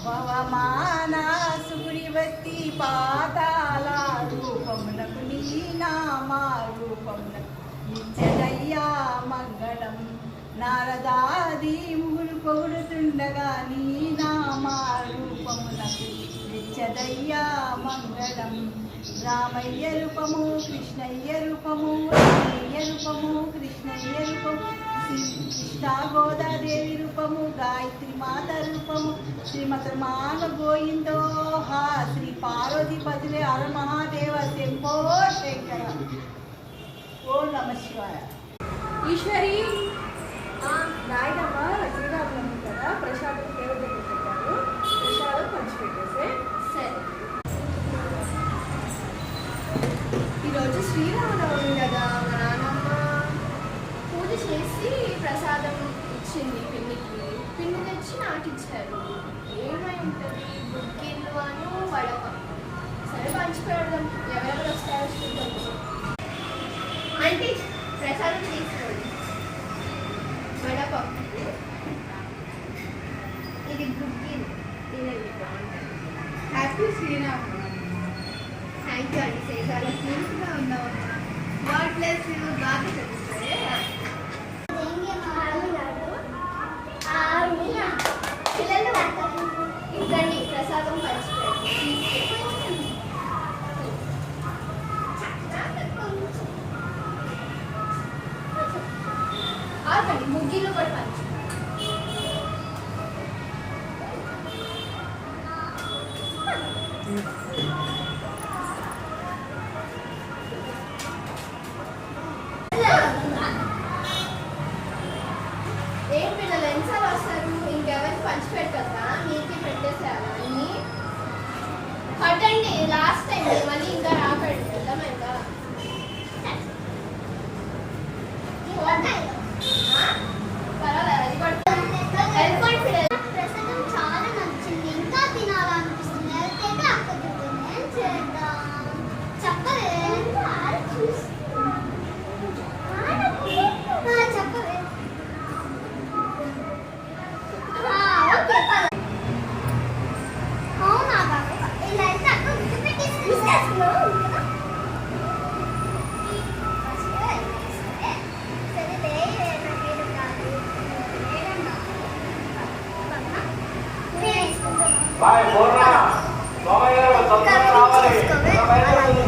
పవమాన సూరివతి పాతాల రూపమునకు నీ నామా రూపమునకు నిత్యదయ్యా మంగళం. నారదాది ముగులు పొగుడుతుండగా నీ నామా రూపమునకు నిత్యదయ్యా మంగళం. రామయ్య రూపము కృష్ణయ్య రూపము రామయ్య రూపము కృష్ణయ్య రూపము కృష్ణ గోదాదేవి రూపము గాయత్రి మాత రూపము శ్రీమద్రమాన గోయిందో హా శ్రీ పార్వతి పదులే హర మహాదేవ శంభో శంకర. ఓం నమ శివాయ. ఈశ్వరి నాయనమ్మ శ్రీరాములు కదా ప్రసాదం దేవుడి దగ్గర పెట్టారు, ప్రసాదం పంచిపెట్టేసే. సరే, ఈరోజు శ్రీరామనవమి కదా, మా నాన్నమ్మ పూజ చేసి ప్రసాదం ఇచ్చింది పిన్నికి. పిన్ని తెచ్చి నాకు ఇచ్చారు. ఏమై ఉంటుంది, బుక్కిళ్ళు అను వడప. సరే పంచి పెడదాం, ఎవరెవరు వస్తారో చూద్దాం. అంటే ప్రసాదం తీసుకోండి. వడపప్పు, ఇది బుక్కిల్, తినండి బాగుంటుంది. హ్యాపీ శ్రీరామ్. థ్యాంక్ యూ అండి. చాలా క్యూట్గా ఉన్నావు. God bless you. బాగా చదివిస్తారే. పిల్లలు ఇక్కడి ప్రసాదం పంచిపెట్టి ఆగండి, ముగ్గులు కూడా పంచి. ఏం పిల్లలు ఎన్నిసార్లు వస్తారు? ఇంకెవరికి పంచి పెట్టద్దా? మీకే పెట్టేసేయాలా అన్ని? కట్టండి, లాస్ట్ టైం మళ్ళీ ఇంకా రాకండి. అర్థమైందా? పర్వాలేదు, అది పడుతుంది పిల్లలు. ప్రసాదం చాలా నచ్చింది, ఇంకా తినాలనిపిస్తుంది. అయితే అక్కడికి ఏం చేద్దాం చెప్పవే. చెప్పవే. అవునా బాబు, ఇలా అయితే అక్కడ గుర్తు పెట్టేసుకున్నావు. Vai, borra! Toma aí, toma aí,